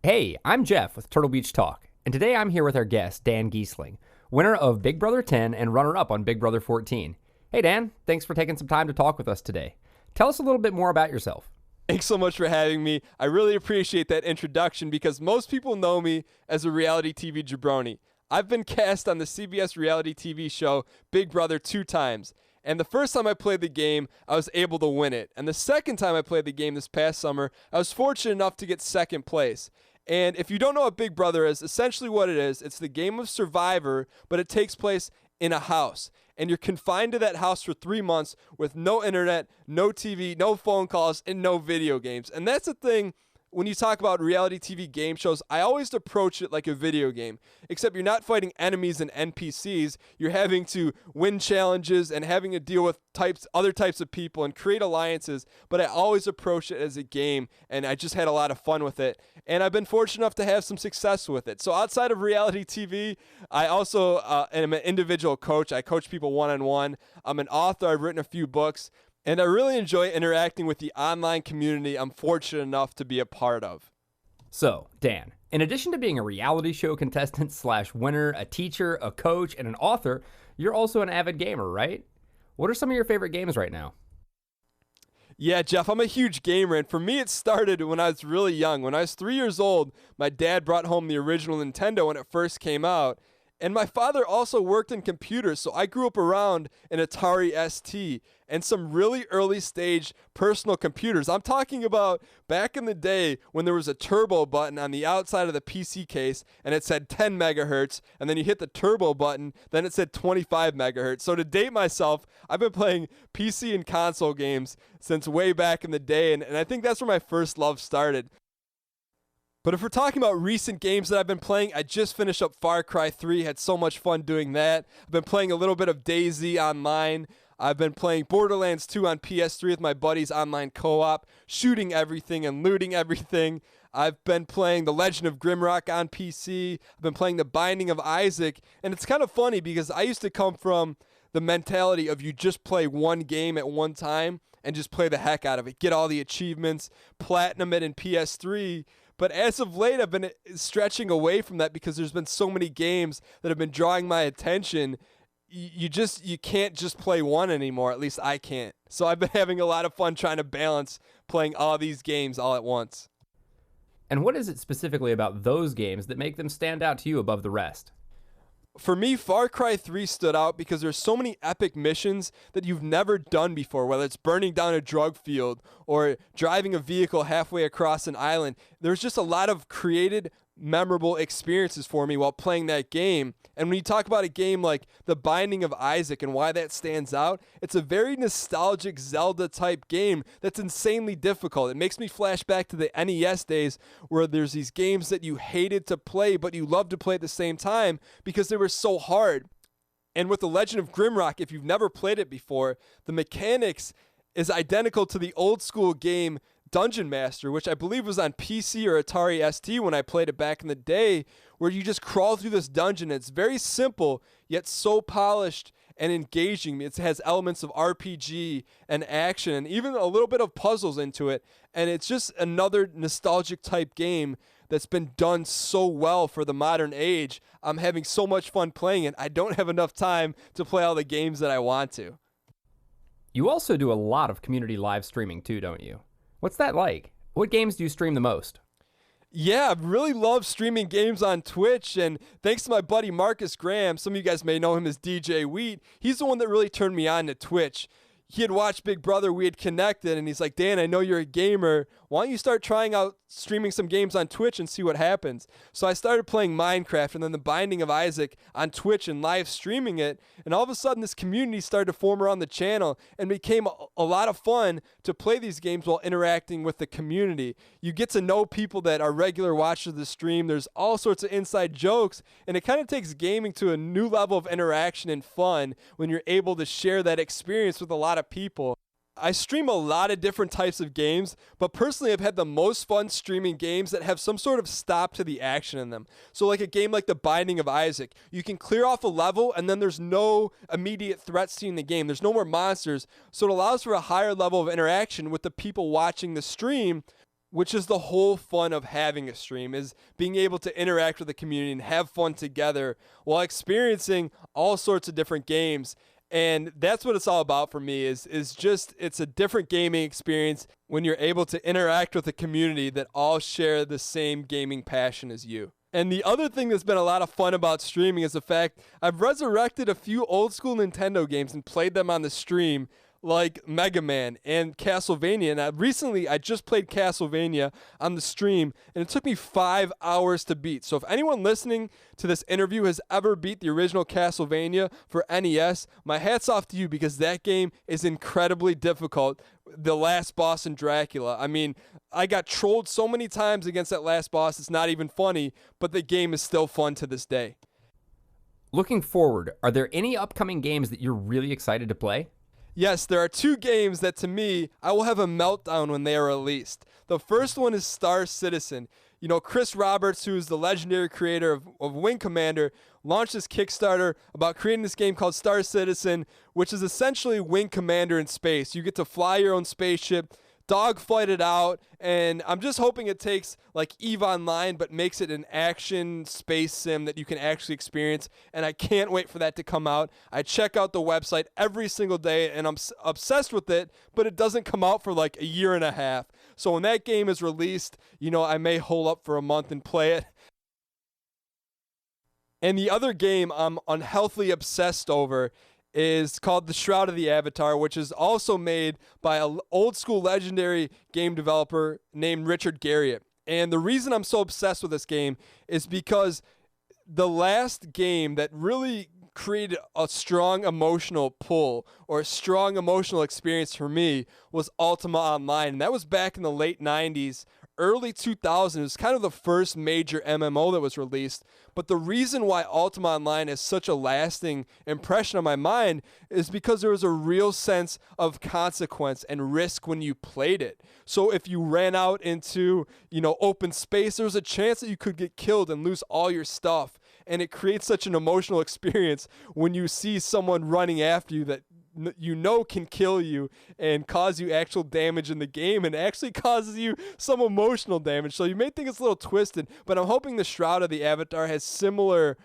Hey, I'm Jeff with Turtle Beach Talk, and today I'm here with our guest, Dan Gheesling, winner of Big Brother 10 and runner-up on Big Brother 14. Hey Dan, thanks for taking some time to talk with us today. Tell us a little bit more about yourself. Thanks so much for having me. I really appreciate that introduction because most people know me as a reality TV jabroni. I've been cast on the CBS reality TV show Big Brother 2 times. And the first time I played the game, I was able to win it. And the second time I played the game this past summer, I was fortunate enough to get second place. And if you don't know what Big Brother is, essentially what it is, it's the game of Survivor, but it takes place in a house. And you're confined to that house for 3 months with no internet, no TV, no phone calls, and no video games. And that's the thing. When you talk about reality TV game shows, I always approach it like a video game, except you're not fighting enemies and NPCs. You're having to win challenges and having to deal with other types of people and create alliances, but I always approach it as a game, and I just had a lot of fun with it, and I've been fortunate enough to have some success with it. So outside of reality TV, I also am an individual coach. I coach people one-on-one. I'm an author. I've written a few books. And I really enjoy interacting with the online community I'm fortunate enough to be a part of. So, Dan, in addition to being a reality show contestant / winner, a teacher, a coach, and an author, you're also an avid gamer, right? What are some of your favorite games right now? Yeah, Jeff, I'm a huge gamer, and for me it started when I was really young. When I was 3 years old, my dad brought home the original Nintendo when it first came out. And my father also worked in computers, so I grew up around an Atari ST and some really early stage personal computers. I'm talking about back in the day when there was a turbo button on the outside of the PC case and it said 10 megahertz, and then you hit the turbo button, then it said 25 megahertz. So to date myself, I've been playing PC and console games since way back in the day, and I think that's where my first love started. But if we're talking about recent games that I've been playing, I just finished up Far Cry 3, had so much fun doing that. I've been playing a little bit of DayZ online. I've been playing Borderlands 2 on PS3 with my buddies online co-op, shooting everything and looting everything. I've been playing The Legend of Grimrock on PC. I've been playing The Binding of Isaac. And it's kind of funny because I used to come from the mentality of you just play one game at one time and just play the heck out of it, get all the achievements, platinum it in PS3. But as of late, I've been stretching away from that because there's been so many games that have been drawing my attention. You can't just play one anymore. At least I can't. So I've been having a lot of fun trying to balance playing all these games all at once. And what is it specifically about those games that make them stand out to you above the rest? For me, Far Cry 3 stood out because there's so many epic missions that you've never done before, whether it's burning down a drug field or driving a vehicle halfway across an island. There's just a lot of created, memorable experiences for me while playing that game. And when you talk about a game like The Binding of Isaac and why that stands out, it's a very nostalgic Zelda-type game that's insanely difficult. It makes me flash back to the NES days where there's these games that you hated to play, but you loved to play at the same time because they were so hard. And with The Legend of Grimrock, if you've never played it before, the mechanics is identical to the old school game Dungeon Master, which I believe was on PC or Atari ST when I played it back in the day, where you just crawl through this dungeon. It's very simple, yet so polished and engaging. It has elements of RPG and action and even a little bit of puzzles into it. And it's just another nostalgic type game that's been done so well for the modern age. I'm having so much fun playing it. I don't have enough time to play all the games that I want to. You also do a lot of community live streaming too, don't you? What's that like? What games do you stream the most? Yeah, I really love streaming games on Twitch, and thanks to my buddy Marcus Graham, some of you guys may know him as DJ Wheat, he's the one that really turned me on to Twitch. He had watched Big Brother, we had connected, and he's like, Dan, I know you're a gamer. Why don't you start trying out streaming some games on Twitch and see what happens? So I started playing Minecraft and then The Binding of Isaac on Twitch and live streaming it. And all of a sudden, this community started to form around the channel and became a lot of fun to play these games while interacting with the community. You get to know people that are regular watchers of the stream. There's all sorts of inside jokes, and it kind of takes gaming to a new level of interaction and fun when you're able to share that experience with a lot of people. I stream a lot of different types of games, but personally I've had the most fun streaming games that have some sort of stop to the action in them. So like a game like The Binding of Isaac, you can clear off a level and then there's no immediate threats to you in the game. There's no more monsters, so it allows for a higher level of interaction with the people watching the stream. which is the whole fun of having a stream, is being able to interact with the community and have fun together while experiencing all sorts of different games. And that's what it's all about for me, is just, it's a different gaming experience when you're able to interact with a community that all share the same gaming passion as you. And the other thing that's been a lot of fun about streaming is the fact I've resurrected a few old school Nintendo games and played them on the stream, like Mega Man and Castlevania. And recently, I just played Castlevania on the stream, and it took me 5 hours to beat. So if anyone listening to this interview has ever beat the original Castlevania for NES, my hat's off to you, because that game is incredibly difficult. The last boss in Dracula. I mean, I got trolled so many times against that last boss, it's not even funny, but the game is still fun to this day. Looking forward, are there any upcoming games that you're really excited to play? Yes, there are 2 games that, to me, I will have a meltdown when they are released. The first one is Star Citizen. You know, Chris Roberts, who is the legendary creator of Wing Commander, launched this Kickstarter about creating this game called Star Citizen, which is essentially Wing Commander in space. You get to fly your own spaceship, dogfight it out, and I'm just hoping it takes like EVE Online but makes it an action space sim that you can actually experience, and I can't wait for that to come out. I check out the website every single day and I'm obsessed with it, but it doesn't come out for like a year and a half. So when that game is released, you know, I may hole up for a month and play it. And the other game I'm unhealthily obsessed over is called The Shroud of the Avatar, which is also made by an old school legendary game developer named Richard Garriott. And the reason I'm so obsessed with this game is because the last game that really created a strong emotional pull or a strong emotional experience for me was Ultima Online. And that was back in the late 90s, early 2000s. It was kind of the first major MMO that was released. But the reason why Ultima Online has such a lasting impression on my mind is because there was a real sense of consequence and risk when you played it. So if you ran out into, you know, open space, there was a chance that you could get killed and lose all your stuff. And it creates such an emotional experience when you see someone running after you that you know can kill you and cause you actual damage in the game, and actually causes you some emotional damage. So you may think it's a little twisted, but I'm hoping the Shroud of the Avatar has similar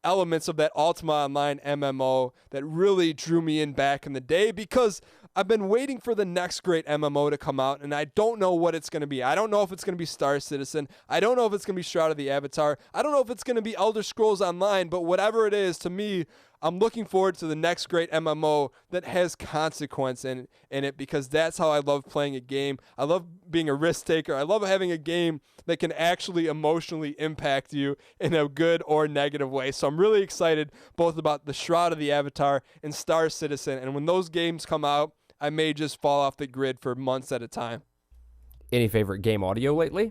elements of that Ultima Online MMO that really drew me in back in the day, because I've been waiting for the next great MMO to come out, and I don't know what it's going to be. I don't know if it's going to be Star Citizen. I don't know if it's going to be Shroud of the Avatar. I don't know if it's going to be Elder Scrolls Online, but whatever it is, to me, I'm looking forward to the next great MMO that has consequence in it, because that's how I love playing a game. I love being a risk taker. I love having a game that can actually emotionally impact you in a good or negative way. So I'm really excited both about the Shroud of the Avatar and Star Citizen. And when those games come out, I may just fall off the grid for months at a time. Any favorite game audio lately?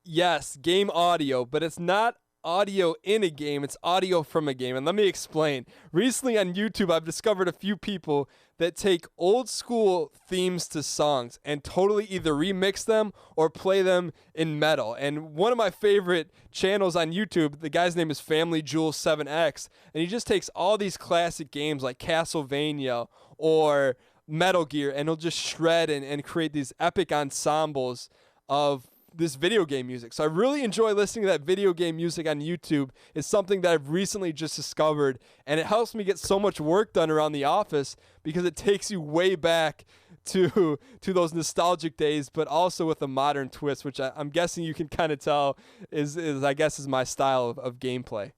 Yes, game audio, but it's not audio in a game, it's audio from a game. And let me explain. Recently on YouTube, I've discovered a few people that take old school themes to songs and totally either remix them or play them in metal. And one of my favorite channels on YouTube, the guy's name is Family Jewel 7X, and he just takes all these classic games like Castlevania or Metal Gear, and he'll just shred and create these epic ensembles of this video game music. So I really enjoy listening to that video game music on YouTube. It's something that I've recently just discovered, and it helps me get so much work done around the office because it takes you way back to those nostalgic days, but also with a modern twist, which I'm guessing you can kind of tell is my style of gameplay.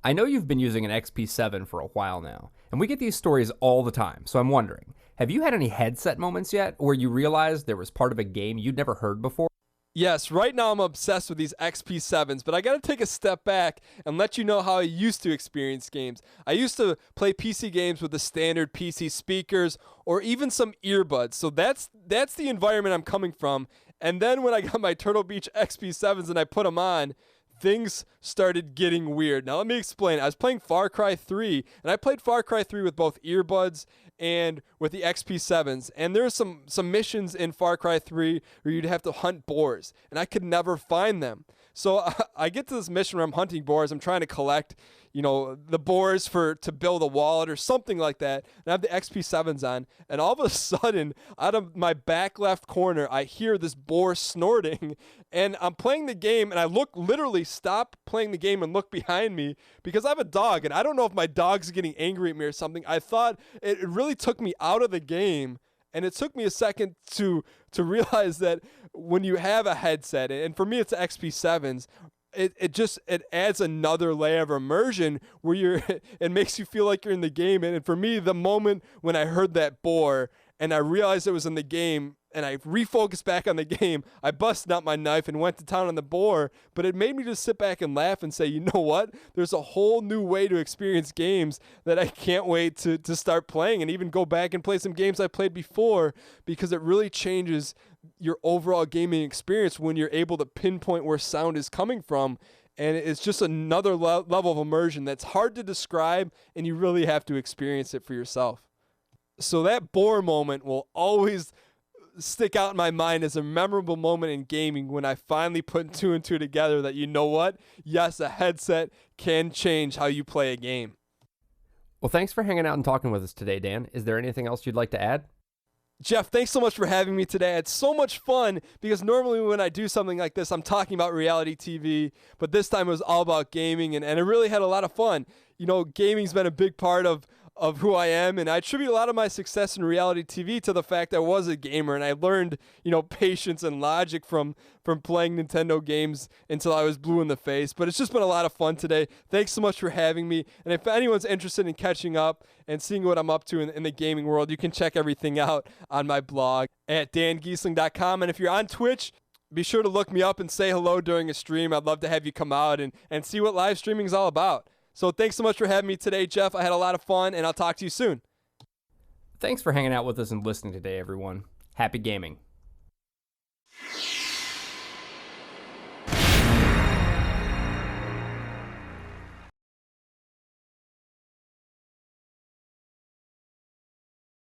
I know you've been using an XP7 for a while now, and we get these stories all the time, so I'm wondering, have you had any headset moments yet where you realized there was part of a game you'd never heard before? Yes, right now I'm obsessed with these XP7s, but I got to take a step back and let you know how I used to experience games. I used to play PC games with the standard PC speakers or even some earbuds, so that's the environment I'm coming from. And then when I got my Turtle Beach XP7s and I put them on, things started getting weird. Now, let me explain. I was playing Far Cry 3, and I played Far Cry 3 with both earbuds and with the XP7s. And there were some missions in Far Cry 3 where you'd have to hunt boars, and I could never find them. So I get to this mission where I'm hunting boars. I'm trying to collect, the boars to build a wallet or something like that. And I have the XP7s on. And all of a sudden, out of my back left corner, I hear this boar snorting. And I'm playing the game, and I literally stop playing the game and look behind me because I have a dog. And I don't know if my dog's getting angry at me or something. I thought it really took me out of the game. And it took me a second to realize that when you have a headset, and for me it's the XP7s, it adds another layer of immersion where it makes you feel like you're in the game. And for me, the moment when I heard that boar and I realized it was in the game and I refocused back on the game, I busted out my knife and went to town on the boar. But it made me just sit back and laugh and say, you know what? There's a whole new way to experience games that I can't wait to start playing and even go back and play some games I played before, because it really changes your overall gaming experience when you're able to pinpoint where sound is coming from. And it's just another level of immersion that's hard to describe, and you really have to experience it for yourself. So that boar moment will always stick out in my mind as a memorable moment in gaming when I finally put two and two together that, you know what? Yes, a headset can change how you play a game. Well, thanks for hanging out and talking with us today, Dan. Is there anything else you'd like to add? Jeff, thanks so much for having me today. It's so much fun because normally when I do something like this, I'm talking about reality TV, but this time it was all about gaming, and I really had a lot of fun. Gaming's been a big part of who I am, and I attribute a lot of my success in reality TV to the fact I was a gamer, and I learned, patience and logic from playing Nintendo games until I was blue in the face. But it's just been a lot of fun today. Thanks so much for having me. And if anyone's interested in catching up and seeing what I'm up to in the gaming world, you can check everything out on my blog at dangheesling.com. And if you're on Twitch, be sure to look me up and say hello during a stream. I'd love to have you come out and see what live streaming is all about. So thanks so much for having me today, Jeff. I had a lot of fun, and I'll talk to you soon. Thanks for hanging out with us and listening today, everyone. Happy gaming.